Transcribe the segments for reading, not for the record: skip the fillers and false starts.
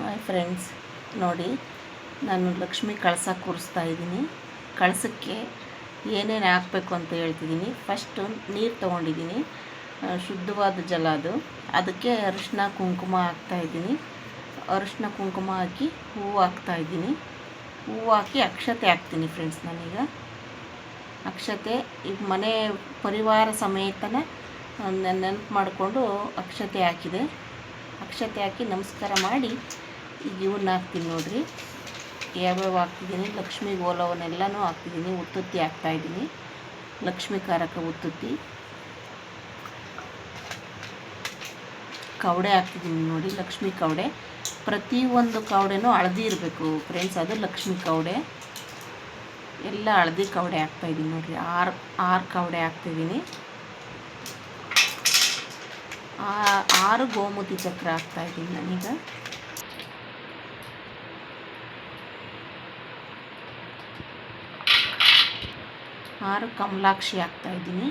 Hi friends, ನೋಡಿ ನಾನು ಲಕ್ಷ್ಮಿ ಕಳಸ ಕೂರಿಸ್ತಾ ಇದ್ದೀನಿ. ಕಳಸಕ್ಕೆ ಏನೇನು ಹಾಕಬೇಕು ಅಂತ ಹೇಳ್ತಿದ್ದೀನಿ. ಫಸ್ಟು ನೀರು ತೊಗೊಂಡಿದ್ದೀನಿ, ಶುದ್ಧವಾದ ಜಲ ಅದು. ಅದಕ್ಕೆ ಅರಿಶಿನ ಕುಂಕುಮ ಹಾಕ್ತಾಯಿದ್ದೀನಿ. ಅರಿಶಿನ ಕುಂಕುಮ ಹಾಕಿ ಹೂವು ಹಾಕ್ತಾಯಿದ್ದೀನಿ. ಹೂವು ಹಾಕಿ ಅಕ್ಷತೆ ಹಾಕ್ತೀನಿ ಫ್ರೆಂಡ್ಸ್. ನಾನೀಗ ಅಕ್ಷತೆ ಈಗ ಮನೆ ಪರಿವಾರ ಸಮೇತನೇ ನೆನಪು ಮಾಡಿಕೊಂಡು ಅಕ್ಷತೆ ಹಾಕಿದೆ. ಅಕ್ಷತೆ ಹಾಕಿ ನಮಸ್ಕಾರ ಮಾಡಿ ಈಗ ಇವನ್ನ ಹಾಕ್ತೀನಿ ನೋಡಿರಿ. ಯಾವ್ಯಾವ ಹಾಕ್ತಿದ್ದೀನಿ, ಲಕ್ಷ್ಮೀ ಗೋಲವನ್ನೆಲ್ಲನೂ ಹಾಕ್ತಿದ್ದೀನಿ. ಉತ್ತುತ್ತಿ ಹಾಕ್ತಾಯಿದ್ದೀನಿ, ಲಕ್ಷ್ಮೀ ಕಾರಕ ಉತ್ತುತ್ತಿ. ಕವಡೆ ಹಾಕ್ತಿದ್ದೀನಿ ನೋಡಿ, ಲಕ್ಷ್ಮೀ ಕವಡೆ. ಪ್ರತಿಯೊಂದು ಕವಡೆನೂ ಹಳದಿ ಇರಬೇಕು ಫ್ರೆಂಡ್ಸ್, ಅದು ಲಕ್ಷ್ಮೀ ಕವಡೆ. ಎಲ್ಲ ಹಳದಿ ಕವಡೆ ಹಾಕ್ತಾಯಿದ್ದೀನಿ ನೋಡಿರಿ. ಆರು ಕವಡೆ ಹಾಕ್ತಿದ್ದೀನಿ. 6 ಗೋಮತಿ ಚಕ್ರ ಹಾಕ್ತಾಯಿದ್ದೀನಿ ನಾನೀಗ. 6 ಕಮಲಾಕ್ಷಿ ಹಾಕ್ತಾಯಿದ್ದೀನಿ.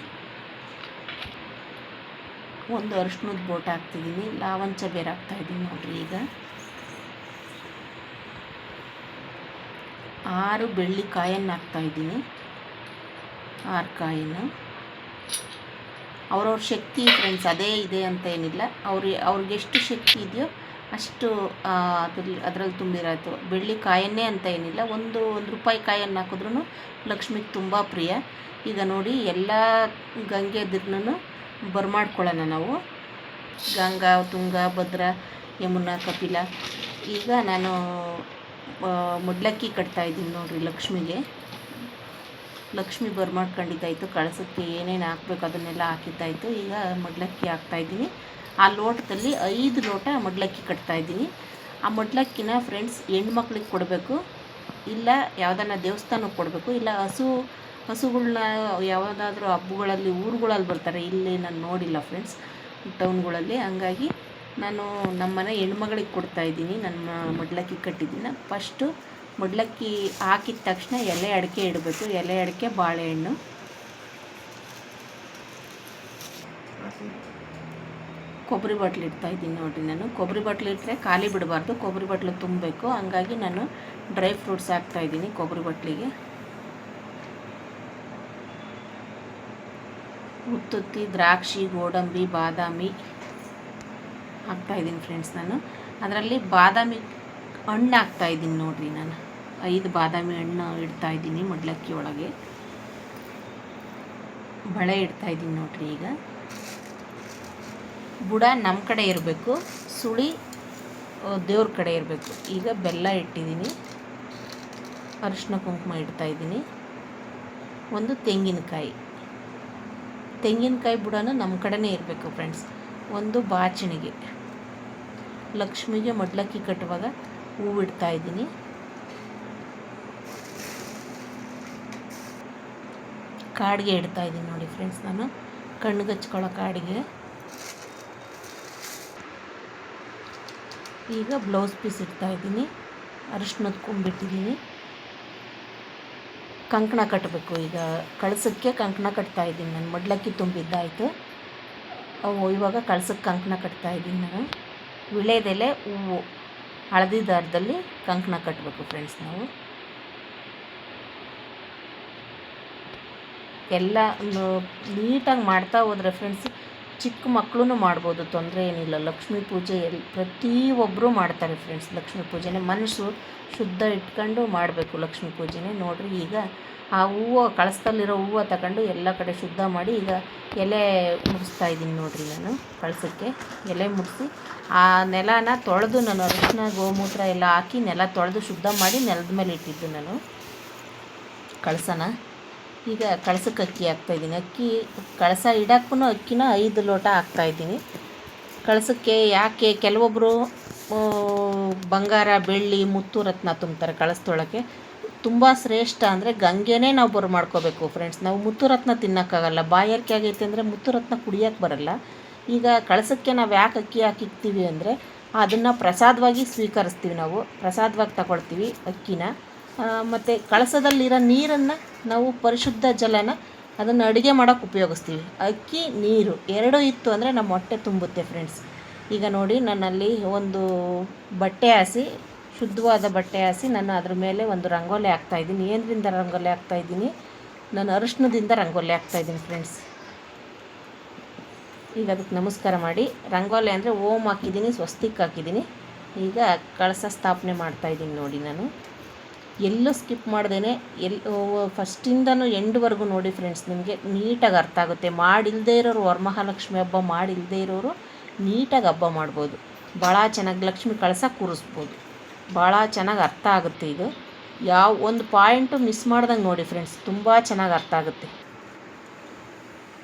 1 ಅರಿಶಿನದ ಬೋಟ್ ಹಾಕ್ತಿದ್ದೀನಿ. ಲಾವಂಚ ಬೇರೆ ಹಾಕ್ತಾಯಿದ್ದೀನಿ ನೋಡಿರಿ. ಈಗ 6 ಬೆಳ್ಳಿ ಕಾಯನ್ನು ಹಾಕ್ತಾಯಿದ್ದೀನಿ. 6 ಕಾಯನ್ನು ಅವ್ರವ್ರ ಶಕ್ತಿ ಫ್ರೆಂಡ್ಸ್, ಅದೇ ಇದೆ ಅಂತ ಏನಿಲ್ಲ. ಅವ್ರಿಗೆಷ್ಟು ಶಕ್ತಿ ಇದೆಯೋ ಅಷ್ಟು ಅದರಲ್ಲಿ ತುಂಬಿರಾಯ್ತು. ಬೆಳ್ಳಿ ಕಾಯನ್ನೇ ಅಂತ ಏನಿಲ್ಲ. ಒಂದು ರೂಪಾಯಿ ಕಾಯನ್ನು ಹಾಕಿದ್ರೂ ಲಕ್ಷ್ಮಿಗೆ ತುಂಬ ಪ್ರಿಯ. ಈಗ ನೋಡಿ, ಎಲ್ಲ ಗಂಗೆ ದಿರ್ನೂ ಬರ್ಮಾಡ್ಕೊಳ್ಳೋಣ ನಾವು. ಗಂಗಾ, ತುಂಗಾ, ಭದ್ರಾ, ಯಮುನಾ, ಕಪಿಲ. ಈಗ ನಾನು ಮುಡ್ಲಕ್ಕಿ ಕಟ್ತಾಯಿದ್ದೀನಿ ನೋಡಿರಿ ಲಕ್ಷ್ಮಿಗೆ. ಲಕ್ಷ್ಮಿ ಬರ್ಮಾಡ್ಕೊಂಡಿದ್ದಾಯಿತು. ಕಳಸಕ್ಕೆ ಏನೇನು ಹಾಕ್ಬೇಕು ಅದನ್ನೆಲ್ಲ ಹಾಕಿದ್ದಾಯಿತು. ಈಗ ಮಡ್ಲಕ್ಕಿ ಹಾಕ್ತಾಯಿದ್ದೀನಿ. ಆ ಲೋಟದಲ್ಲಿ 5 ಲೋಟ ಮಡ್ಲಕ್ಕಿ ಕಟ್ತಾಯಿದ್ದೀನಿ. ಆ ಮಡ್ಲಕ್ಕಿನ ಫ್ರೆಂಡ್ಸ್ ಹೆಣ್ಮಕ್ಳಿಗೆ ಕೊಡಬೇಕು, ಇಲ್ಲ ಯಾವುದನ್ನ ದೇವಸ್ಥಾನಕ್ಕೆ ಕೊಡಬೇಕು, ಇಲ್ಲ ಹಸುಗಳ್ನ ಯಾವುದಾದ್ರೂ ಹಬ್ಬಗಳಲ್ಲಿ ಊರುಗಳಲ್ಲಿ ಬರ್ತಾರೆ. ಇಲ್ಲಿ ನಾನು ನೋಡಿಲ್ಲ ಫ್ರೆಂಡ್ಸ್ ಟೌನ್ಗಳಲ್ಲಿ. ಹಂಗಾಗಿ ನಾನು ನಮ್ಮನೆ ಹೆಣ್ಮಗಳಿಗೆ ಕೊಡ್ತಾಯಿದ್ದೀನಿ. ನನ್ನ ಮಡ್ಲಕ್ಕಿ ಕಟ್ಟಿದ್ದೀನಿ. ಫಸ್ಟು ಮಡ್ಲಕ್ಕಿ ಹಾಕಿದ ತಕ್ಷಣ ಎಲೆ ಅಡಿಕೆ ಇಡಬೇಕು. ಎಲೆ ಅಡಿಕೆ, ಬಾಳೆಹಣ್ಣು. ಕೊಬ್ಬರಿ ಬಾಟ್ಲು ಇಡ್ತಾಯಿದ್ದೀನಿ ನೋಡಿರಿ. ನಾನು ಕೊಬ್ಬರಿ ಬಾಟ್ಲು ಇಟ್ಟರೆ ಖಾಲಿ ಬಿಡಬಾರ್ದು, ಕೊಬ್ಬರಿ ಬಾಟ್ಲು ತುಂಬಬೇಕು. ಹಂಗಾಗಿ ನಾನು ಡ್ರೈ ಫ್ರೂಟ್ಸ್ ಹಾಕ್ತಾಯಿದ್ದೀನಿ ಕೊಬ್ಬರಿ ಬಾಟ್ಲಿಗೆ. ಉತ್ತುತ್ತಿ, ದ್ರಾಕ್ಷಿ, ಗೋಡಂಬಿ, ಬಾದಾಮಿ ಹಾಕ್ತಾಯಿದ್ದೀನಿ ಫ್ರೆಂಡ್ಸ್. ನಾನು ಅದರಲ್ಲಿ ಬಾದಾಮಿ ಹಣ್ಣು ಹಾಕ್ತಾಯಿದ್ದೀನಿ ನೋಡಿರಿ. ನಾನು 5 ಬಾದಾಮಿ ಹಣ್ಣು ಇಡ್ತಾಯಿದ್ದೀನಿ ಮಡ್ಲಕ್ಕಿ ಒಳಗೆ. ಬಳೆ ಇಡ್ತಾಯಿದ್ದೀನಿ ನೋಡಿರಿ. ಈಗ ಬುಡ ನಮ್ಮ ಕಡೆ ಇರಬೇಕು, ಸುಳಿ ದೇವ್ರ ಕಡೆ ಇರಬೇಕು. ಈಗ ಬೆಲ್ಲ ಇಟ್ಟಿದ್ದೀನಿ, ಅರಿಶಿನ ಕುಂಕುಮ ಇಡ್ತಾಯಿದ್ದೀನಿ. 1 ತೆಂಗಿನಕಾಯಿ ಬುಡನೂ ನಮ್ಮ ಕಡೆನೇ ಇರಬೇಕು ಫ್ರೆಂಡ್ಸ್. 1 ಬಾಚಣಿಗೆ. ಲಕ್ಷ್ಮಿಗೆ ಮಡ್ಲಕ್ಕಿ ಕಟ್ಟುವಾಗ ಹೂವು ಇಡ್ತಾಯಿದ್ದೀನಿ. ಕಾಡಿಗೆ ಇಡ್ತಾಯಿದ್ದೀನಿ ನೋಡಿ ಫ್ರೆಂಡ್ಸ್. ನಾನು ಕಣ್ಣಿಗೆ ಹಚ್ಕೊಳ್ಳೋ ಕಾಡಿಗೆ. ಈಗ ಬ್ಲೌಸ್ ಪೀಸ್ ಇಡ್ತಾಯಿದ್ದೀನಿ. ಅರಿಶಿನದ ಕೊಂಬಿಟ್ಟಿದ್ದೀನಿ. ಕಂಕಣ ಕಟ್ಟಬೇಕು. ಈಗ ಕಳಸಕ್ಕೆ ಕಂಕಣ ಕಟ್ತಾಯಿದ್ದೀನಿ ನಾನು. ಮಡ್ಲಕ್ಕಿ ತುಂಬಿದ್ದಾಯಿತು. ಇವಾಗ ಕಳಸಕ್ಕೆ ಕಂಕಣ ಕಟ್ತಾಯಿದ್ದೀನಿ ನಾನು. ವಿಳೆದೆಲೆ, ಹೂವು, ಹಳದಿ ದಾರದಲ್ಲಿ ಕಂಕಣ ಕಟ್ಟಬೇಕು ಫ್ರೆಂಡ್ಸ್. ನಾವು ಎಲ್ಲ ನೀಟಾಗಿ ಮಾಡ್ತಾ ಹೋದರೆ ಫ್ರೆಂಡ್ಸ್, ಚಿಕ್ಕ ಮಕ್ಕಳು ಮಾಡ್ಬೋದು, ತೊಂದರೆ ಏನಿಲ್ಲ. ಲಕ್ಷ್ಮೀ ಪೂಜೆ ಪ್ರತಿಯೊಬ್ಬರು ಮಾಡ್ತಾರೆ ಫ್ರೆಂಡ್ಸ್. ಲಕ್ಷ್ಮೀ ಪೂಜೆನೇ ಮನಸ್ಸು ಶುದ್ಧ ಇಟ್ಕೊಂಡು ಮಾಡಬೇಕು ಲಕ್ಷ್ಮೀ ಪೂಜೆನೇ. ನೋಡಿರಿ, ಈಗ ಆ ಹೂವು, ಕಳಸದಲ್ಲಿರೋ ಹೂವು ತಗೊಂಡು ಎಲ್ಲ ಕಡೆ ಶುದ್ಧ ಮಾಡಿ ಈಗ ಎಲೆ ಮುಡಿಸ್ತಾಯಿದ್ದೀನಿ ನೋಡಿರಿ. ನಾನು ಕಳಸಕ್ಕೆ ಎಲೆ ಮುಡಿಸಿ ಆ ನೆಲನ ತೊಳೆದು, ನಾನು ಅರಿಶಿನ ಗೋಮೂತ್ರ ಎಲ್ಲ ಹಾಕಿ ನೆಲ ತೊಳೆದು ಶುದ್ಧ ಮಾಡಿ ನೆಲದ ಮೇಲೆ ಇಟ್ಟಿದ್ದು ನಾನು ಕಳಸನ. ಈಗ ಕಳಸಕ್ಕೆ ಅಕ್ಕಿ ಹಾಕ್ತಾಯಿದ್ದೀನಿ. ಕಳಸ ಇಡಕ್ಕೂ ಅಕ್ಕಿನ 5 ಲೋಟ ಹಾಕ್ತಾಯಿದ್ದೀನಿ ಕಳಸಕ್ಕೆ. ಯಾಕೆ ಕೆಲವೊಬ್ಬರು ಬಂಗಾರ, ಬೆಳ್ಳಿ, ಮುತ್ತು, ರತ್ನ ತುಂಬ್ತಾರೆ ಕಳಸದೊಳಗೆ. ತುಂಬ ಶ್ರೇಷ್ಠ ಅಂದರೆ ಗಂಗೆನೇ ನಾವು ಮಾಡ್ಕೋಬೇಕು ಫ್ರೆಂಡ್ಸ್. ನಾವು ಮುತ್ತು ರತ್ನ ತಿನ್ನೋಕ್ಕಾಗಲ್ಲ. ಬಾಯಾರಿಕೆ ಆಗೈತೆ ಅಂದರೆ ಮುತ್ತು ರತ್ನ ಕುಡಿಯೋಕ್ಕೆ ಬರಲ್ಲ. ಈಗ ಕಳಸಕ್ಕೆ ನಾವು ಯಾಕೆ ಅಕ್ಕಿ ಹಾಕಿರ್ತೀವಿ ಅಂದರೆ, ಅದನ್ನು ಪ್ರಸಾದವಾಗಿ ಸ್ವೀಕರಿಸ್ತೀವಿ ನಾವು, ಪ್ರಸಾದವಾಗಿ ತಗೊಳ್ತೀವಿ ಅಕ್ಕಿನ. ಮತ್ತು ಕಳಸದಲ್ಲಿರೋ ನೀರನ್ನು ನಾವು ಪರಿಶುದ್ಧ ಜಲನ ಅದನ್ನು ಅಡುಗೆ ಮಾಡೋಕ್ಕೆ ಉಪಯೋಗಿಸ್ತೀವಿ. ಅಕ್ಕಿ, ನೀರು 2 ಇತ್ತು ಅಂದರೆ ನಮ್ಮ ಹೊಟ್ಟೆ ತುಂಬುತ್ತೆ ಫ್ರೆಂಡ್ಸ್. ಈಗ ನೋಡಿ ನನ್ನಲ್ಲಿ ಒಂದು ಬಟ್ಟೆ ಹಾಸಿ, ಶುದ್ಧವಾದ ಬಟ್ಟೆ ಹಾಸಿ ನಾನು ಅದ್ರ ಮೇಲೆ ಒಂದು ರಂಗೋಲಿ ಹಾಕ್ತಾಯಿದ್ದೀನಿ. ಏನರಿಂದ ರಂಗೋಲಿ ಹಾಕ್ತಾಯಿದ್ದೀನಿ? ನಾನು ಅರಿಶಿಣದಿಂದ ರಂಗೋಲಿ ಹಾಕ್ತಾಯಿದ್ದೀನಿ ಫ್ರೆಂಡ್ಸ್. ಈಗ ಅದಕ್ಕೆ ನಮಸ್ಕಾರ ಮಾಡಿ ರಂಗೋಲಿ ಅಂದರೆ ಓಂ ಹಾಕಿದ್ದೀನಿ, ಸ್ವಸ್ತಿಕ್ ಹಾಕಿದ್ದೀನಿ. ಈಗ ಕಳಸ ಸ್ಥಾಪನೆ ಮಾಡ್ತಾಯಿದ್ದೀನಿ ನೋಡಿ. ನಾನು ಎಲ್ಲೂ ಸ್ಕಿಪ್ ಮಾಡ್ದೇನೆ ಫಸ್ಟಿಂದನೂ ಎಂಡ್ವರೆಗೂ ನೋಡಿ ಫ್ರೆಂಡ್ಸ್, ನಿಮಗೆ ನೀಟಾಗಿ ಅರ್ಥ ಆಗುತ್ತೆ. ಮಾಡಿಲ್ಲದೆ ಇರೋರು, ವರಮಹಾಲಕ್ಷ್ಮಿ ಹಬ್ಬ ಮಾಡಿಲ್ಲದೆ ಇರೋರು ನೀಟಾಗಿ ಹಬ್ಬ ಮಾಡ್ಬೋದು. ಭಾಳ ಚೆನ್ನಾಗಿ ಲಕ್ಷ್ಮಿ ಕಳಸ ಕೂರಿಸ್ಬೋದು. ಭಾಳ ಚೆನ್ನಾಗಿ ಅರ್ಥ ಆಗುತ್ತೆ. ಇದು ಯಾವ ಒಂದು ಪಾಯಿಂಟು ಮಿಸ್ ಮಾಡ್ದಂಗೆ ನೋಡಿ ಫ್ರೆಂಡ್ಸ್, ತುಂಬ ಚೆನ್ನಾಗಿ ಅರ್ಥ ಆಗುತ್ತೆ.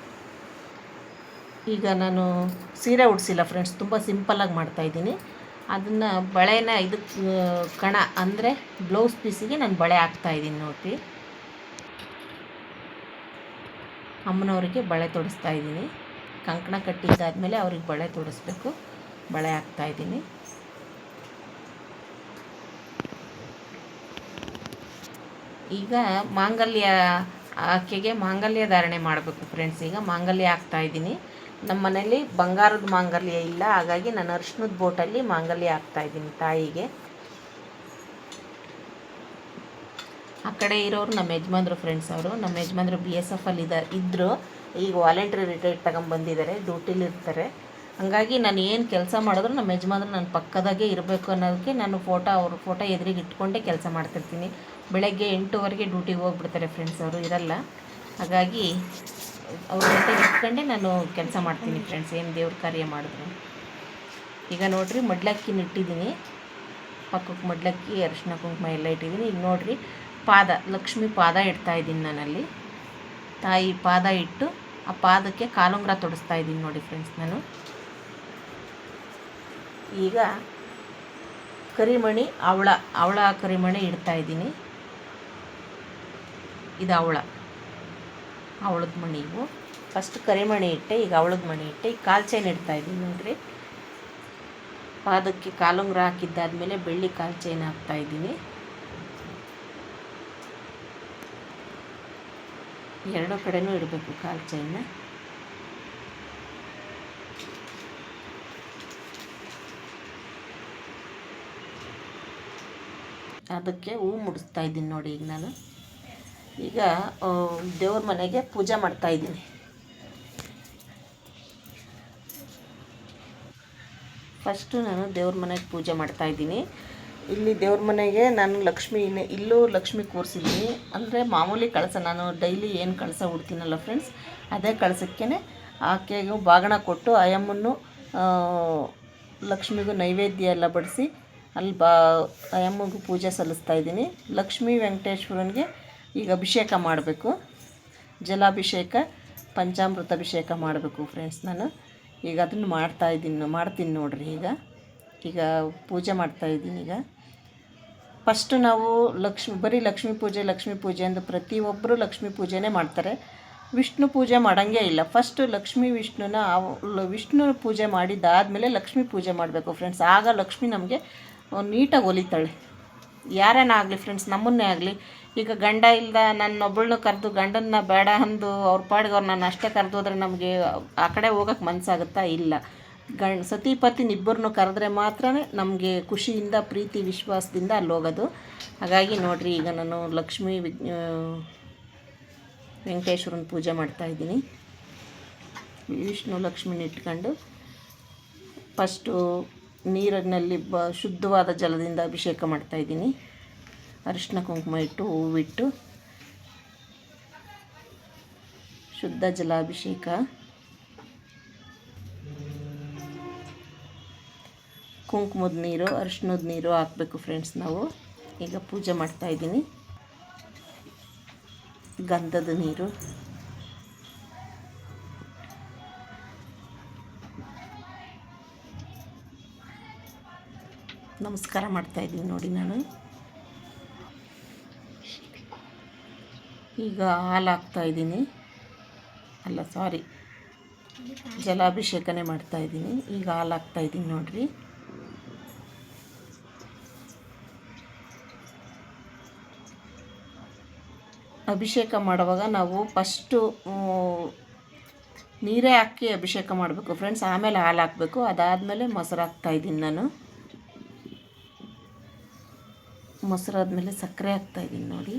ಈಗ ನಾನು ಸೀರೆ ಉಡಿಸಿಲ್ಲ ಫ್ರೆಂಡ್ಸ್, ತುಂಬ ಸಿಂಪಲ್ಲಾಗಿ ಮಾಡ್ತಾಯಿದ್ದೀನಿ. ಅದನ್ನು ಬಳೆನ ಇದಕ್ಕೆ ಕಣ ಅಂದರೆ ಬ್ಲೌಸ್ ಪೀಸಿಗೆ ನಾನು ಬಳೆ ಹಾಕ್ತಾಯಿದ್ದೀನಿ ನೋಡಿ. ಅಮ್ಮನವರಿಗೆ ಬಳೆ ತೊಡಿಸ್ತಾಯಿದ್ದೀನಿ. ಕಂಕಣ ಕಟ್ಟಿದ್ದಾದಮೇಲೆ ಅವ್ರಿಗೆ ಬಳೆ ತೊಡಿಸ್ಬೇಕು. ಬಳೆ ಹಾಕ್ತಾಯಿದ್ದೀನಿ. ಈಗ ಮಾಂಗಲ್ಯ ಆಕೆಗೆ ಮಾಂಗಲ್ಯ ಧಾರಣೆ ಮಾಡಬೇಕು ಫ್ರೆಂಡ್ಸ್. ಈಗ ಮಾಂಗಲ್ಯ ಹಾಕ್ತಾಯಿದ್ದೀನಿ. ನಮ್ಮ ಮನೇಲಿ ಬಂಗಾರದ ಮಾಂಗಲ್ಯ ಇಲ್ಲ, ಹಾಗಾಗಿ ನಾನು ಅರಿಶಿಣದ ಬೋಟಲ್ಲಿ ಮಾಂಗಲ್ಯ ಹಾಕ್ತಾಯಿದ್ದೀನಿ ತಾಯಿಗೆ. ಆ ಕಡೆ ಇರೋರು ನಮ್ಮ ಯಜಮಾನ್ರು ಫ್ರೆಂಡ್ಸ್. ಅವರು ನಮ್ಮ ಯಜಮಾನ್ರು BSF ಅಲ್ಲಿ ಇದ್ದರು. ಈಗ ವಾಲಂಟ್ರಿ ರಿಟೈರ್ಡ್ ತಗೊಂಬಂದಿದ್ದಾರೆ, ಡ್ಯೂಟಿಲಿರ್ತಾರೆ. ಹಾಗಾಗಿ ನಾನು ಏನು ಕೆಲಸ ಮಾಡಿದ್ರು ನಮ್ಮ ಯಜಮಾನ್ರು ನನ್ನ ಪಕ್ಕದಾಗೆ ಇರಬೇಕು ಅನ್ನೋದಕ್ಕೆ ನಾನು ಅವ್ರ ಫೋಟೋ ಎದುರಿಗೆ ಇಟ್ಕೊಂಡೇ ಕೆಲಸ ಮಾಡ್ತಿರ್ತೀನಿ. ಬೆಳಗ್ಗೆ 8 ಡ್ಯೂಟಿಗೆ ಹೋಗ್ಬಿಡ್ತಾರೆ ಫ್ರೆಂಡ್ಸ್, ಅವರು ಇರಲ್ಲ. ಹಾಗಾಗಿ ಅವ್ರ ಜೊತೆ ಇಟ್ಕೊಂಡೆ ನಾನು ಕೆಲಸ ಮಾಡ್ತೀನಿ ಫ್ರೆಂಡ್ಸ್, ಏನು ದೇವ್ರ ಕಾರ್ಯ ಮಾಡಿದ್ರು. ಈಗ ನೋಡಿರಿ ಮಡ್ಲಕ್ಕಿನ ಇಟ್ಟಿದ್ದೀನಿ, ಪಕ್ಕಕ್ಕೆ ಮಡ್ಲಕ್ಕಿ, ಅರಿಶಿನ ಕುಂಕುಮ ಎಲ್ಲ ಇಟ್ಟಿದ್ದೀನಿ. ಈಗ ನೋಡಿರಿ ಪಾದ, ಲಕ್ಷ್ಮಿ ಪಾದ ಇಡ್ತಾಯಿದ್ದೀನಿ ನಾನಲ್ಲಿ. ತಾಯಿ ಪಾದ ಇಟ್ಟು ಆ ಪಾದಕ್ಕೆ ಕಾಲುಂಗುರ ತೊಡಿಸ್ತಾ ಇದ್ದೀನಿ ನೋಡಿ ಫ್ರೆಂಡ್ಸ್ ನಾನು. ಈಗ ಕರಿಮಣಿ, ಅವಳ ಕರಿಮಣಿ ಇಡ್ತಾಯಿದ್ದೀನಿ. ಇದು ಅವಳದ ಮಣಿ. ಇವು ಫಸ್ಟ್ ಕರಿಮಣಿ ಇಟ್ಟೆ, ಈಗ ಅವಳದ ಮಣಿ ಇಟ್ಟೆ. ಈಗ ಕಾಲು ಚೈನ್ ಇಡ್ತಾಯಿದ್ದೀನಿ ನೋಡಿರಿ. ಪಾದಕ್ಕೆ ಕಾಲುಂಗುರ ಹಾಕಿದ್ದಾದಮೇಲೆ ಬೆಳ್ಳಿ ಕಾಲು ಚೈನ್ ಹಾಕ್ತಾಯಿದ್ದೀನಿ. ಎರಡೂ ಕಡೆನೂ ಇಡಬೇಕು ಕಾಲು ಚೈನ್ನ. ಅದಕ್ಕೆ ಹೂವು ಮುಡಿಸ್ತಾ ಇದ್ದೀನಿ ನೋಡಿ. ಈಗ ನಾನು ಈಗ ದೇವ್ರ ಮನೆಗೆ ಪೂಜೆ ಮಾಡ್ತಾಯಿದ್ದೀನಿ. ಫಸ್ಟು ನಾನು ದೇವ್ರ ಮನೆಗೆ ಪೂಜೆ ಮಾಡ್ತಾಯಿದ್ದೀನಿ. ಇಲ್ಲಿ ದೇವ್ರ ಮನೆಗೆ ನಾನು ಇಲ್ಲೂ ಲಕ್ಷ್ಮಿ ಕೂರಿಸಿದ್ದೀನಿ. ಅಂದರೆ ಮಾಮೂಲಿ ಕಳಸ, ನಾನು ಡೈಲಿ ಏನು ಕಳಸ ಉಡ್ತೀನಲ್ಲ ಫ್ರೆಂಡ್ಸ್, ಅದೇ ಕಳಸಕ್ಕೆ ಆಕೆಗೂ ಬಾಗಣ ಕೊಟ್ಟು ಆಯಮ್ಮನ್ನು ಲಕ್ಷ್ಮಿಗೂ ನೈವೇದ್ಯ ಎಲ್ಲ ಬಡಿಸಿ ಅಲ್ಲಿ ಆಯಮ್ಮಗೂ ಪೂಜೆ ಸಲ್ಲಿಸ್ತಾ ಇದ್ದೀನಿ. ಲಕ್ಷ್ಮೀ ವೆಂಕಟೇಶ್ವರನಿಗೆ ಈಗ ಅಭಿಷೇಕ ಮಾಡಬೇಕು, ಜಲಾಭಿಷೇಕ, ಪಂಚಾಮೃತ ಅಭಿಷೇಕ ಮಾಡಬೇಕು ಫ್ರೆಂಡ್ಸ್. ನಾನು ಈಗ ಅದನ್ನು ಮಾಡ್ತೀನಿ ನೋಡಿರಿ. ಈಗ ಪೂಜೆ ಮಾಡ್ತಾಯಿದ್ದೀನಿ. ಈಗ ಫಸ್ಟು ನಾವು ಬರೀ ಲಕ್ಷ್ಮೀ ಪೂಜೆ ಎಂದು ಪ್ರತಿಯೊಬ್ಬರು ಲಕ್ಷ್ಮೀ ಪೂಜೆನೇ ಮಾಡ್ತಾರೆ. ವಿಷ್ಣು ಪೂಜೆ ಮಾಡೋಂಗೇ ಇಲ್ಲ. ಫಸ್ಟು ವಿಷ್ಣು ಪೂಜೆ ಮಾಡಿದ್ದಾದಮೇಲೆ ಲಕ್ಷ್ಮೀ ಪೂಜೆ ಮಾಡಬೇಕು ಫ್ರೆಂಡ್ಸ್. ಆಗ ಲಕ್ಷ್ಮಿ ನಮಗೆ ನೀಟಾಗಿ ಒಲಿತಾಳೆ. ಯಾರೇನೇ ಆಗಲಿ ಫ್ರೆಂಡ್ಸ್, ನಮ್ಮನ್ನೇ ಆಗಲಿ. ಈಗ ಗಂಡ ಇಲ್ದ ನನ್ನೊಬ್ಬಳನ್ನು ಕರೆದು ಗಂಡನ್ನ ಬೇಡ ಅಂದು ಅವ್ರ ಪಾಡಿಗೆ ನಾನು ಅಷ್ಟೇ ಕರೆದು ಹೋದರೆ ನಮಗೆ ಆ ಕಡೆ ಹೋಗೋಕ್ಕೆ ಮನಸ್ಸಾಗುತ್ತಾ? ಇಲ್ಲ. ಸತಿಪತಿನಿಬ್ಬರನ್ನು ಕರೆದ್ರೆ ಮಾತ್ರ ನಮಗೆ ಖುಷಿಯಿಂದ, ಪ್ರೀತಿ ವಿಶ್ವಾಸದಿಂದ ಅಲ್ಲಿ ಹೋಗೋದು. ಹಾಗಾಗಿ ನೋಡಿರಿ, ಈಗ ನಾನು ಲಕ್ಷ್ಮೀ ವೆಂಕಟೇಶ್ವರನ ಪೂಜೆ ಮಾಡ್ತಾಯಿದ್ದೀನಿ. ವಿಷ್ಣು ಲಕ್ಷ್ಮಿನ ಇಟ್ಕೊಂಡು ಫಸ್ಟು ನೀರಿನಲ್ಲಿ ಶುದ್ಧವಾದ ಜಲದಿಂದ ಅಭಿಷೇಕ ಮಾಡ್ತಾಯಿದ್ದೀನಿ. ಅರಿಶಿನ ಕುಂಕುಮ ಇಟ್ಟು, ಹೂವಿಟ್ಟು ಶುದ್ಧ ಜಲಾಭಿಷೇಕ. ಕುಂಕುಮದ ನೀರು, ಅರಿಶಿನದ ನೀರು ಹಾಕಬೇಕು ಫ್ರೆಂಡ್ಸ್ ನಾವು. ಈಗ ಪೂಜೆ ಮಾಡ್ತಾಯಿದ್ದೀನಿ. ಗಂಧದ ನೀರು, ನಮಸ್ಕಾರ ಮಾಡ್ತಾಯಿದ್ದೀನಿ ನೋಡಿ ನಾನು. ಈಗ ಹಾಲು ಹಾಕ್ತಾಯಿದ್ದೀನಿ, ಜಲಾಭಿಷೇಕನೇ ಮಾಡ್ತಾಯಿದ್ದೀನಿ. ಈಗ ಹಾಲು ಹಾಕ್ತಾಯಿದ್ದೀನಿ ನೋಡಿರಿ. ಅಭಿಷೇಕ ಮಾಡುವಾಗ ನಾವು ಫಸ್ಟು ನೀರೇ ಹಾಕಿ ಅಭಿಷೇಕ ಮಾಡಬೇಕು ಫ್ರೆಂಡ್ಸ್. ಆಮೇಲೆ ಹಾಲು ಹಾಕಬೇಕು. ಅದಾದಮೇಲೆ ಮೊಸರು ಹಾಕ್ತಾಯಿದ್ದೀನಿ ನಾನು. ಮೊಸರು ಆದಮೇಲೆ ಸಕ್ಕರೆ ಹಾಕ್ತಾಯಿದ್ದೀನಿ ನೋಡಿ.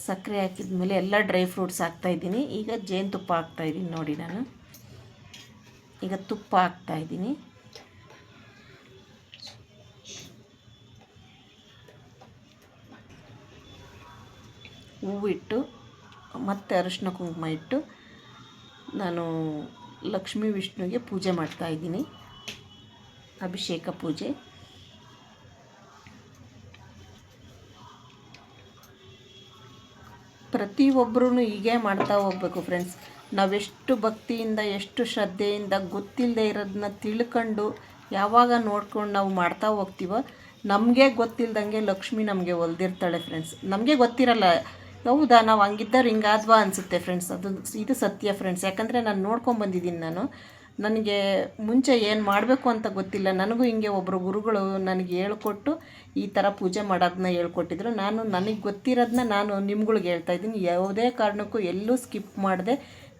ಸಕ್ಕರೆ ಹಾಕಿದ ಮೇಲೆ ಎಲ್ಲ ಡ್ರೈ ಫ್ರೂಟ್ಸ್ ಹಾಕ್ತಾಯಿದ್ದೀನಿ. ಈಗ ಜೇನುತುಪ್ಪ ಹಾಕ್ತಾಯಿದ್ದೀನಿ ನೋಡಿ. ನಾನು ಈಗ ತುಪ್ಪ ಹಾಕ್ತಾಯಿದ್ದೀನಿ. ಹೂವಿಟ್ಟು ಮತ್ತು ಅರಿಶಿನ ಕುಂಕುಮ ಇಟ್ಟು ನಾನು ಲಕ್ಷ್ಮೀ ವಿಷ್ಣುವಿಗೆ ಪೂಜೆ ಮಾಡ್ತಾಯಿದ್ದೀನಿ. ಅಭಿಷೇಕ ಪೂಜೆ. ಪ್ರತಿಯೊಬ್ಬರೂ ಹೀಗೆ ಮಾಡ್ತಾ ಹೋಗ್ಬೇಕು ಫ್ರೆಂಡ್ಸ್. ನಾವೆಷ್ಟು ಭಕ್ತಿಯಿಂದ ಎಷ್ಟು ಶ್ರದ್ಧೆಯಿಂದ ಗೊತ್ತಿಲ್ಲದೆ ಇರೋದನ್ನ ತಿಳ್ಕೊಂಡು ಯಾವಾಗ ನೋಡ್ಕೊಂಡು ನಾವು ಮಾಡ್ತಾ ಹೋಗ್ತೀವೋ ನಮಗೆ ಗೊತ್ತಿಲ್ದಂಗೆ ಲಕ್ಷ್ಮಿ ನಮಗೆ ಒಲ್ದಿರ್ತಾಳೆ ಫ್ರೆಂಡ್ಸ್. ನಮಗೆ ಗೊತ್ತಿರಲ್ಲ, ಹೌದಾ ನಾವು ಹಂಗಿದ್ದವ್ರು ಹಿಂಗಾದ್ವಾ ಅನಿಸುತ್ತೆ ಫ್ರೆಂಡ್ಸ್. ಇದು ಸತ್ಯ ಫ್ರೆಂಡ್ಸ್. ಯಾಕಂದರೆ ನಾನು ನೋಡ್ಕೊಂಬಂದಿದ್ದೀನಿ. ನನಗೆ ಮುಂಚೆ ಏನು ಮಾಡಬೇಕು ಅಂತ ಗೊತ್ತಿಲ್ಲ. ನನಗೂ ಹಿಂಗೆ ಒಬ್ಬರು ಗುರುಗಳು ನನಗೆ ಹೇಳ್ಕೊಟ್ಟು ಈ ಥರ ಪೂಜೆ ಮಾಡೋದನ್ನ ಹೇಳ್ಕೊಟ್ಟಿದ್ರು. ನನಗೆ ಗೊತ್ತಿರೋದನ್ನ ನಾನು ನಿಮ್ಗಳಿಗೆ ಹೇಳ್ತಾಯಿದ್ದೀನಿ. ಯಾವುದೇ ಕಾರಣಕ್ಕೂ ಎಲ್ಲೂ ಸ್ಕಿಪ್ ಮಾಡದೆ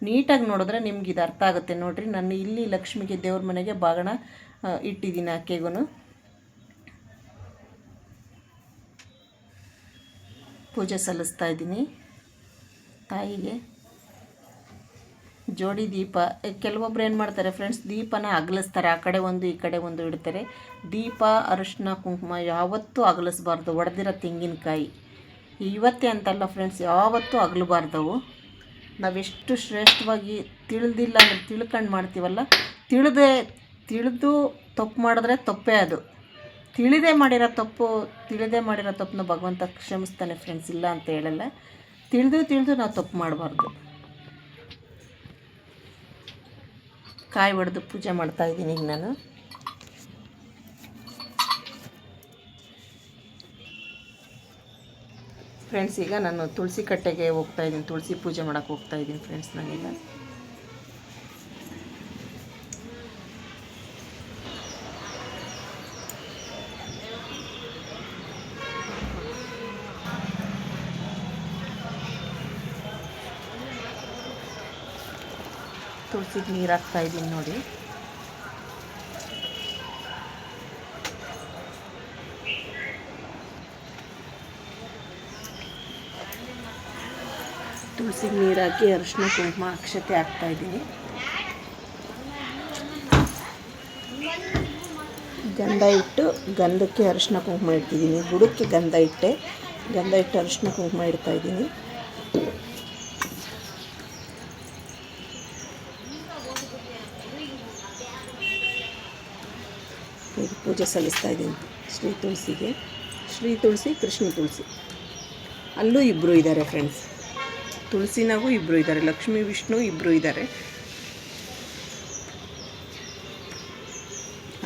ನೀಟಾಗಿ ನೋಡಿದ್ರೆ ನಿಮ್ಗೆ ಇದು ಅರ್ಥ ಆಗುತ್ತೆ ನೋಡಿರಿ. ನಾನು ಇಲ್ಲಿ ಲಕ್ಷ್ಮಿಗೆ ದೇವ್ರ ಮನೆಗೆ ಬಾಗಣ ಇಟ್ಟಿದ್ದೀನಿ. ಆಕೆಗೂ ಪೂಜೆ ಸಲ್ಲಿಸ್ತಾ ಇದ್ದೀನಿ. ತಾಯಿಗೆ ಜೋಡಿ ದೀಪ. ಕೆಲವೊಬ್ರು ಏನು ಮಾಡ್ತಾರೆ ಫ್ರೆಂಡ್ಸ್, ದೀಪನ ಅಗಲಿಸ್ತಾರೆ. ಆ ಕಡೆ ಒಂದು ಈ ಕಡೆ ಒಂದು ಇಡ್ತಾರೆ. ದೀಪ ಅರಿಶಿನ ಕುಂಕುಮ ಯಾವತ್ತೂ ಅಗಲಿಸ್ಬಾರ್ದು. ಒಡೆದಿರೋ ತೆಂಗಿನಕಾಯಿ ಇವತ್ತೇ ಅಂತಲ್ಲ ಫ್ರೆಂಡ್ಸ್, ಯಾವತ್ತೂ ಅಗಲಬಾರ್ದವು. ನಾವೆಷ್ಟು ಶ್ರೇಷ್ಠವಾಗಿ ತಿಳಿದಿಲ್ಲ ಅಂದರೆ ತಿಳ್ಕೊಂಡು ಮಾಡ್ತೀವಲ್ಲ, ತಿಳಿದು ತಪ್ಪು ಮಾಡಿದ್ರೆ ತಪ್ಪೇ ಅದು. ತಿಳಿದೇ ಮಾಡಿರೋ ತಪ್ಪನ್ನ ಭಗವಂತ ಕ್ಷಮಿಸ್ತಾನೆ ಫ್ರೆಂಡ್ಸ್, ಇಲ್ಲ ಅಂತ ಹೇಳಲ್ಲ. ತಿಳಿದು ನಾವು ತಪ್ಪು ಮಾಡಬಾರ್ದು. ಕಾಯಿ ಹೊಡೆದು ಪೂಜೆ ಮಾಡ್ತಾಯಿದ್ದೀನಿ ಈಗ ನಾನು. ಫ್ರೆಂಡ್ಸ್ ಈಗ ನಾನು ತುಳಸಿ ಕಟ್ಟೆಗೆ ಹೋಗ್ತಾಯಿದ್ದೀನಿ. ತುಳಸಿ ಪೂಜೆ ಮಾಡೋಕ್ಕೆ ಹೋಗ್ತಾಯಿದ್ದೀನಿ ಫ್ರೆಂಡ್ಸ್ ನಾನೀಗ. ತುಳಸಿಗೆ ನೀರು ಹಾಕ್ತಾಯಿದ್ದೀನಿ ನೋಡಿ. ತುಳಸಿಗೆ ನೀರು ಹಾಕಿ ಅರಿಶಿನ ಕುಂಕುಮ ಅಕ್ಷತೆ ಹಾಕ್ತಾಯಿದ್ದೀನಿ. ಗಂಧ ಇಟ್ಟು ಗಂಧಕ್ಕೆ ಅರಿಶಿನ ಕುಂಕುಮ ಇಡ್ತಿದ್ದೀನಿ. ಬುಡಕ್ಕೆ ಗಂಧ ಇಟ್ಟು ಅರಿಶಿನ ಕುಂಕುಮ ಇಡ್ತಾಯಿದ್ದೀನಿ. ಪೂಜೆ ಸಲ್ಲಿಸ್ತಾ ಇದ್ದೀನಿ ಶ್ರೀ ತುಳಸಿಗೆ. ಶ್ರೀ ತುಳಸಿ, ಕೃಷ್ಣ ತುಳಸಿ, ಅಲ್ಲೂ ಇಬ್ಬರು ಇದ್ದಾರೆ ಫ್ರೆಂಡ್ಸ್. ತುಳಸಿನಾಗೂ ಇಬ್ಬರು ಇದ್ದಾರೆ, ಲಕ್ಷ್ಮೀ ವಿಷ್ಣು ಇಬ್ಬರು ಇದ್ದಾರೆ.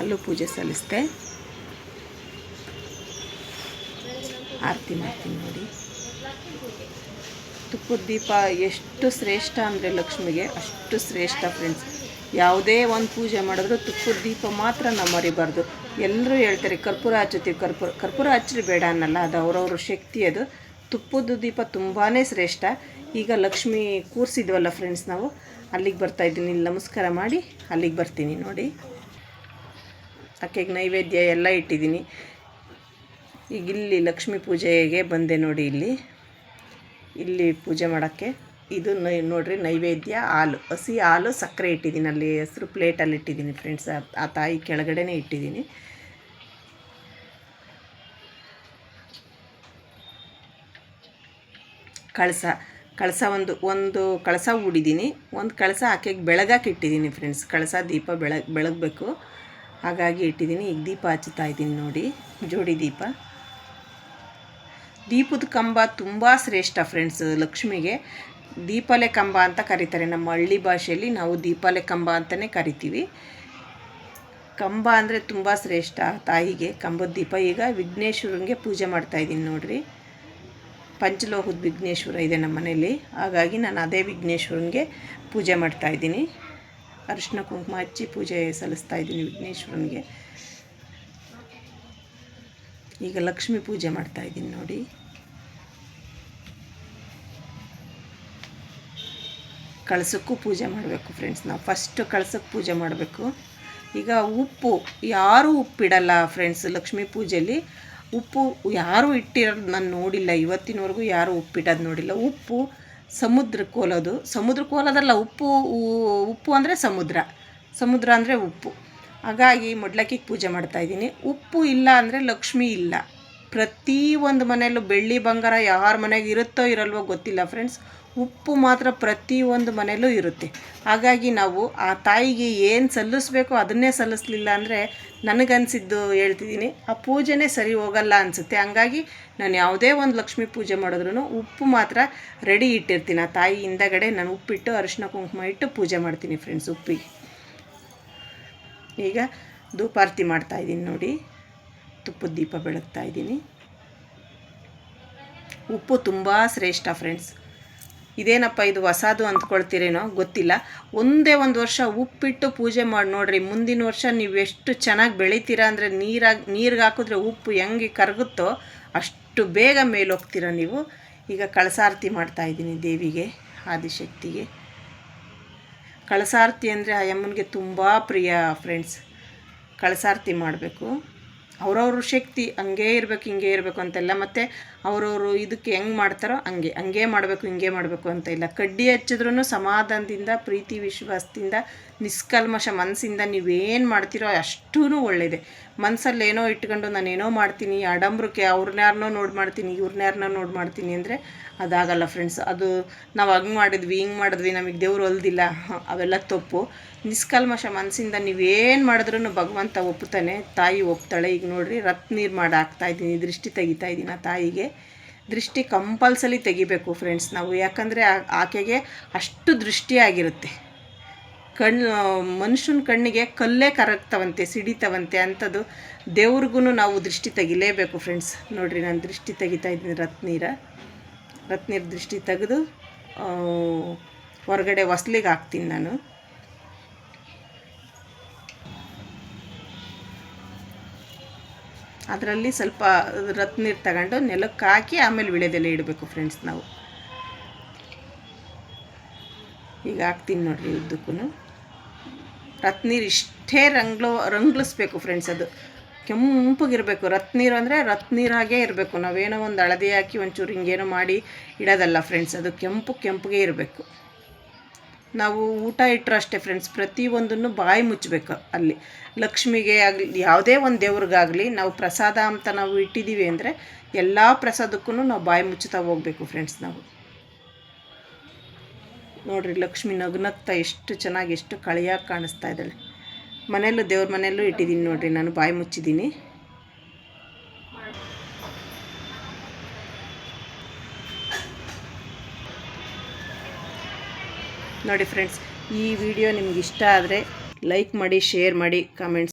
ಅಲ್ಲೂ ಪೂಜೆ ಸಲ್ಲಿಸ್ತೆ. ಆರತಿ ಮಾಡ್ತೀನಿ ನೋಡಿ. ತುಪ್ಪದ ದೀಪ ಎಷ್ಟು ಶ್ರೇಷ್ಠ ಅಂದರೆ ಲಕ್ಷ್ಮಿಗೆ ಅಷ್ಟು ಶ್ರೇಷ್ಠ ಫ್ರೆಂಡ್ಸ್. ಯಾವುದೇ ಒಂದು ಪೂಜೆ ಮಾಡಿದ್ರು ತುಪ್ಪದ ದೀಪ ಮಾತ್ರ ನಾವು ಮರಿಬಾರ್ದು. ಎಲ್ಲರೂ ಹೇಳ್ತಾರೆ ಕರ್ಪೂರ ಹಚ್ಚುತ್ತೀವಿ, ಕರ್ಪೂರ ಹಚ್ಚಿ ಬೇಡ ಅನ್ನಲ್ಲ, ಅದು ಅವರವ್ರ ಶಕ್ತಿ. ಅದು ತುಪ್ಪದ ದೀಪ ತುಂಬಾ ಶ್ರೇಷ್ಠ. ಈಗ ಲಕ್ಷ್ಮಿ ಕೂರಿಸಿದ್ವಲ್ಲ ಫ್ರೆಂಡ್ಸ್, ನಾವು ಅಲ್ಲಿಗೆ ಬರ್ತಾಯಿದ್ದೀನಿ. ಇಲ್ಲಿ ನಮಸ್ಕಾರ ಮಾಡಿ ಅಲ್ಲಿಗೆ ಬರ್ತೀನಿ ನೋಡಿ. ಆಕೆಗೆ ನೈವೇದ್ಯ ಎಲ್ಲ ಇಟ್ಟಿದ್ದೀನಿ. ಈಗ ಇಲ್ಲಿ ಲಕ್ಷ್ಮೀ ಪೂಜೆಗೆ ಬಂದೆ ನೋಡಿ. ಇಲ್ಲಿ ಪೂಜೆ ಮಾಡೋಕ್ಕೆ ಇದು ನೋಡಿರಿ ನೈವೇದ್ಯ. ಹಾಲು, ಹಸಿ ಹಾಲು, ಸಕ್ಕರೆ ಇಟ್ಟಿದ್ದೀನಿ. ಅಲ್ಲಿ ಹೆಸರು ಪ್ಲೇಟಲ್ಲಿ ಇಟ್ಟಿದ್ದೀನಿ ಫ್ರೆಂಡ್ಸ್. ಆ ತಾಯಿ ಕೆಳಗಡೆನೇ ಇಟ್ಟಿದ್ದೀನಿ. ಕಳಸ ಒಂದು ಕಳಸ ಹೂಡಿದ್ದೀನಿ. ಒಂದು ಕಳಸ ಆಕೆಗೆ ಬೆಳಗಾಕಿ ಇಟ್ಟಿದ್ದೀನಿ ಫ್ರೆಂಡ್ಸ್. ಕಳಸ ದೀಪ ಬೆಳಗಬೇಕು, ಹಾಗಾಗಿ ಇಟ್ಟಿದ್ದೀನಿ. ಈಗ ದೀಪ ಹಚ್ಚುತ್ತಾ ಇದ್ದೀನಿ ನೋಡಿ, ಜೋಡಿ ದೀಪ. ದೀಪದ ಕಂಬ ತುಂಬ ಶ್ರೇಷ್ಠ ಫ್ರೆಂಡ್ಸ್. ಲಕ್ಷ್ಮಿಗೆ ದೀಪಾಲೆ ಕಂಬ ಅಂತ ಕರೀತಾರೆ. ನಮ್ಮ ಹಳ್ಳಿ ಭಾಷೆಯಲ್ಲಿ ನಾವು ದೀಪಾಲೆ ಕಂಬ ಅಂತಲೇ ಕರಿತೀವಿ. ಕಂಬ ಅಂದರೆ ತುಂಬ ಶ್ರೇಷ್ಠ ತಾಯಿಗೆ ಕಂಬದ ದೀಪ. ಈಗ ವಿಘ್ನೇಶ್ವರನಿಗೆ ಪೂಜೆ ಮಾಡ್ತಾಯಿದ್ದೀನಿ ನೋಡಿರಿ. ಪಂಚಲೋಹದ ವಿಘ್ನೇಶ್ವರ ಇದೆ ನಮ್ಮ ಮನೇಲಿ, ಹಾಗಾಗಿ ನಾನು ಅದೇ ವಿಘ್ನೇಶ್ವರನಿಗೆ ಪೂಜೆ ಮಾಡ್ತಾಯಿದ್ದೀನಿ. ಅರಿಶಿನ ಕುಂಕುಮ ಹಚ್ಚಿ ಪೂಜೆ ಸಲ್ಲಿಸ್ತಾ ಇದ್ದೀನಿ ವಿಘ್ನೇಶ್ವರನಿಗೆ. ಈಗ ಲಕ್ಷ್ಮಿ ಪೂಜೆ ಮಾಡ್ತಾಯಿದ್ದೀನಿ ನೋಡಿ. ಕಳಸಕ್ಕೂ ಪೂಜೆ ಮಾಡಬೇಕು ಫ್ರೆಂಡ್ಸ್. ನಾವು ಫಸ್ಟು ಕಳಸಕ್ಕೆ ಪೂಜೆ ಮಾಡಬೇಕು. ಈಗ ಉಪ್ಪು ಯಾರೂ ಉಪ್ಪಿಡಲ್ಲ ಫ್ರೆಂಡ್ಸ್. ಲಕ್ಷ್ಮೀ ಪೂಜೆಯಲ್ಲಿ ಉಪ್ಪು ಯಾರೂ ಇಟ್ಟಿರೋದು ನಾನು ನೋಡಿಲ್ಲ, ಇವತ್ತಿನವರೆಗೂ ಯಾರೂ ಉಪ್ಪಿಟ್ಟೋದು ನೋಡಿಲ್ಲ. ಉಪ್ಪು ಸಮುದ್ರಕ್ಕೆ ಹೋಲೋದು, ಸಮುದ್ರಕ್ಕೆ ಹೋಲೋದಲ್ಲ, ಉಪ್ಪು ಅಂದರೆ ಸಮುದ್ರ ಅಂದರೆ ಉಪ್ಪು. ಹಾಗಾಗಿ ಮೊಡ್ಲಕ್ಕಿಗೆ ಪೂಜೆ ಮಾಡ್ತಾಯಿದ್ದೀನಿ. ಉಪ್ಪು ಇಲ್ಲ ಅಂದರೆ ಲಕ್ಷ್ಮಿ ಇಲ್ಲ. ಪ್ರತಿಯೊಂದು ಮನೆಯಲ್ಲೂ ಬೆಳ್ಳಿ ಬಂಗಾರ ಯಾರ ಮನೆಗೆ ಇರುತ್ತೋ ಇರಲ್ವೋ ಗೊತ್ತಿಲ್ಲ ಫ್ರೆಂಡ್ಸ್, ಉಪ್ಪು ಮಾತ್ರ ಪ್ರತಿಯೊಂದು ಮನೆಯಲ್ಲೂ ಇರುತ್ತೆ. ಹಾಗಾಗಿ ನಾವು ಆ ತಾಯಿಗೆ ಏನು ಸಲ್ಲಿಸ್ಬೇಕೋ ಅದನ್ನೇ ಸಲ್ಲಿಸಲಿಲ್ಲ ಅಂದರೆ ನನಗನ್ಸಿದ್ದು ಹೇಳ್ತಿದ್ದೀನಿ, ಆ ಪೂಜೆನೇ ಸರಿ ಹೋಗಲ್ಲ ಅನಿಸುತ್ತೆ. ಹಂಗಾಗಿ ನಾನು ಯಾವುದೇ ಒಂದು ಲಕ್ಷ್ಮೀ ಪೂಜೆ ಮಾಡಿದ್ರೂ ಉಪ್ಪು ಮಾತ್ರ ರೆಡಿ ಇಟ್ಟಿರ್ತೀನಿ. ಆ ತಾಯಿ ಹಿಂದಗಡೆ ನಾನು ಉಪ್ಪಿಟ್ಟು ಅರಿಶಿನ ಕುಂಕುಮ ಇಟ್ಟು ಪೂಜೆ ಮಾಡ್ತೀನಿ ಫ್ರೆಂಡ್ಸ್ ಉಪ್ಪಿಗೆ. ಈಗ ಧೂಪಾರತಿ ಮಾಡ್ತಾಯಿದ್ದೀನಿ ನೋಡಿ, ತುಪ್ಪದ ದೀಪ ಬೆಳಗ್ತಾ ಇದ್ದೀನಿ. ಉಪ್ಪು ತುಂಬ ಶ್ರೇಷ್ಠ ಫ್ರೆಂಡ್ಸ್. ಇದೇನಪ್ಪ ಇದು ಹೊಸದು ಅಂದ್ಕೊಳ್ತೀರೇನೋ ಗೊತ್ತಿಲ್ಲ. ಒಂದೇ ಒಂದು ವರ್ಷ ಉಪ್ಪಿಟ್ಟು ಪೂಜೆ ಮಾಡಿ ನೋಡಿರಿ, ಮುಂದಿನ ವರ್ಷ ನೀವು ಎಷ್ಟು ಚೆನ್ನಾಗಿ ಬೆಳಿತೀರಾ ಅಂದರೆ ನೀರಿಗೆ ಹಾಕಿದ್ರೆ ಉಪ್ಪು ಹೆಂಗೆ ಕರಗುತ್ತೋ ಅಷ್ಟು ಬೇಗ ಮೇಲೋಗ್ತೀರ ನೀವು. ಈಗ ಕಳಸಾರತಿ ಮಾಡ್ತಾಯಿದ್ದೀನಿ ದೇವಿಗೆ, ಆದಿಶಕ್ತಿಗೆ. ಕಳಸಾರತಿ ಅಂದರೆ ಆ ಅಮ್ಮನಿಗೆ ತುಂಬ ಪ್ರಿಯ ಫ್ರೆಂಡ್ಸ್. ಕಳಸಾರತಿ ಮಾಡಬೇಕು. ಅವ್ರವ್ರ ಶಕ್ತಿ ಹಂಗೇ ಇರಬೇಕು ಹಿಂಗೆ ಇರಬೇಕು ಅಂತೆಲ್ಲ, ಮತ್ತು ಅವರವರು ಇದಕ್ಕೆ ಹೆಂಗೆ ಮಾಡ್ತಾರೋ ಹಂಗೆ ಮಾಡಬೇಕು ಹಿಂಗೆ ಮಾಡಬೇಕು ಅಂತ ಇಲ್ಲ. ಕಡ್ಡಿ ಹಚ್ಚಿದ್ರೂ ಸಮಾಧಾನದಿಂದ, ಪ್ರೀತಿ ವಿಶ್ವಾಸದಿಂದ, ನಿಷ್ಕಲ್ಮಶ ಮನಸ್ಸಿಂದ ನೀವೇನು ಮಾಡ್ತೀರೋ ಅಷ್ಟೂ ಒಳ್ಳೆಯದೇ. ಮನಸ್ಸಲ್ಲಿ ಏನೋ ಇಟ್ಕೊಂಡು ನಾನೇನೋ ಮಾಡ್ತೀನಿ, ಆಡಂಬ್ರಕ್ಕೆ ಅವ್ರನ್ಯಾರನ್ನೋ ನೋಡಿ ಮಾಡ್ತೀನಿ, ಇವ್ರನ್ಯಾರನ್ನೋ ನೋಡಿ ಮಾಡ್ತೀನಿ ಅಂದರೆ ಅದಾಗಲ್ಲ ಫ್ರೆಂಡ್ಸ್. ಅದು ನಾವು ಹಂಗೆ ಮಾಡಿದ್ವಿ ನಮಗೆ ದೇವ್ರು ಒಲ್ದಿಲ್ಲ, ಅವೆಲ್ಲ ತಪ್ಪು. ನಿಷ್ಕಲ್ಮಶ ಮನಸ್ಸಿಂದ ನೀವೇನು ಮಾಡಿದ್ರೂ ಭಗವಂತ ಒಪ್ಪುತ್ತಾನೆ, ತಾಯಿ ಒಪ್ತಾಳೆ. ಈಗ ನೋಡಿರಿ ರತ್ನೀರು ಮಾಡಿ ಹಾಕ್ತಾಯಿದ್ದೀನಿ, ದೃಷ್ಟಿ ತೆಗಿತಾಯಿದ್ದೀನಿ. ಆ ತಾಯಿಗೆ ದೃಷ್ಟಿ ಕಂಪಲ್ಸರಿ ತೆಗಿಬೇಕು ಫ್ರೆಂಡ್ಸ್ ನಾವು, ಯಾಕಂದರೆ ಆಕೆಗೆ ಅಷ್ಟು ದೃಷ್ಟಿಯಾಗಿರುತ್ತೆ. ಮನುಷ್ಯನ ಕಣ್ಣಿಗೆ ಕಲ್ಲೇ ಕರಗ್ತವಂತೆ, ಸಿಡಿತವಂತೆ ಅಂಥದ್ದು. ದೇವ್ರಿಗೂ ನಾವು ದೃಷ್ಟಿ ತೆಗಿಲೇಬೇಕು ಫ್ರೆಂಡ್ಸ್. ನೋಡಿರಿ ನಾನು ದೃಷ್ಟಿ ತೆಗಿತಾಯಿದ್ದೀನಿ, ರತ್ನೀರು ದೃಷ್ಟಿ ತೆಗೆದು ಹೊರಗಡೆ ಹೊಸ್ಲಿಗೆ ಹಾಕ್ತೀನಿ ನಾನು. ಅದರಲ್ಲಿ ಸ್ವಲ್ಪ ರತ್ನೀರು ತಗೊಂಡು ನೆಲಕ್ಕೆ ಹಾಕಿ ಆಮೇಲೆ ವಿಳೆದೆಲೆ ಇಡಬೇಕು ಫ್ರೆಂಡ್ಸ್ ನಾವು. ಈಗ ಹಾಕ್ತೀನಿ ನೋಡಿರಿ ಉದ್ದಕ್ಕೂ. ರತ್ನೀರು ಇಷ್ಟೇ ರಂಗ್ಲಿಸ್ಬೇಕು ಫ್ರೆಂಡ್ಸ್. ಅದು ಕೆಂಪಗಿರಬೇಕು. ರತ್ನೀರು ಅಂದರೆ ರತ್ನೀರಾಗೇ ಇರಬೇಕು. ನಾವೇನೋ ಒಂದು ಹಳದಿ ಹಾಕಿ ಒಂಚೂರು ಹಿಂಗೇನೋ ಮಾಡಿ ಇಡೋದಲ್ಲ ಫ್ರೆಂಡ್ಸ್, ಅದು ಕೆಂಪಗೆ ಇರಬೇಕು. ನಾವು ಊಟ ಇಟ್ಟರು ಅಷ್ಟೇ ಫ್ರೆಂಡ್ಸ್, ಪ್ರತಿಯೊಂದನ್ನು ಬಾಯಿ ಮುಚ್ಚಬೇಕು. ಅಲ್ಲಿ ಲಕ್ಷ್ಮಿಗೆ ಆಗಲಿ ಯಾವುದೇ ಒಂದು ದೇವ್ರಿಗಾಗಲಿ ನಾವು ಪ್ರಸಾದ ಅಂತ ನಾವು ಇಟ್ಟಿದ್ದೀವಿ ಅಂದರೆ ಎಲ್ಲ ಪ್ರಸಾದಕ್ಕೂ ನಾವು ಬಾಯಿ ಮುಚ್ಚುತ್ತಾ ಹೋಗಬೇಕು ಫ್ರೆಂಡ್ಸ್ ನಾವು. ನೋಡಿರಿ ಲಕ್ಷ್ಮಿ ನಗ್ನಗ್ತಾ ಎಷ್ಟು ಚೆನ್ನಾಗಿ, ಎಷ್ಟು ಕಳಿಯಾಗಿ ಕಾಣಿಸ್ತಾ ಇದ್ದಾಳೆ. ಮನೆಯಲ್ಲೂ ದೇವ್ರ ಮನೆಯಲ್ಲೂ ಇಟ್ಟಿದ್ದೀನಿ ನೋಡಿರಿ, ನಾನು ಬಾಯಿ ಮುಚ್ಚಿದ್ದೀನಿ. ನೋಡಿ ಫ್ರೆಂಡ್ಸ್, ಈ ವಿಡಿಯೋ ನಿಮ್ಗೆ ಇಷ್ಟ ಆದರೆ ಲೈಕ್ ಮಾಡಿ, ಶೇರ್ ಮಾಡಿ, ಕಾಮೆಂಟ್ಸ್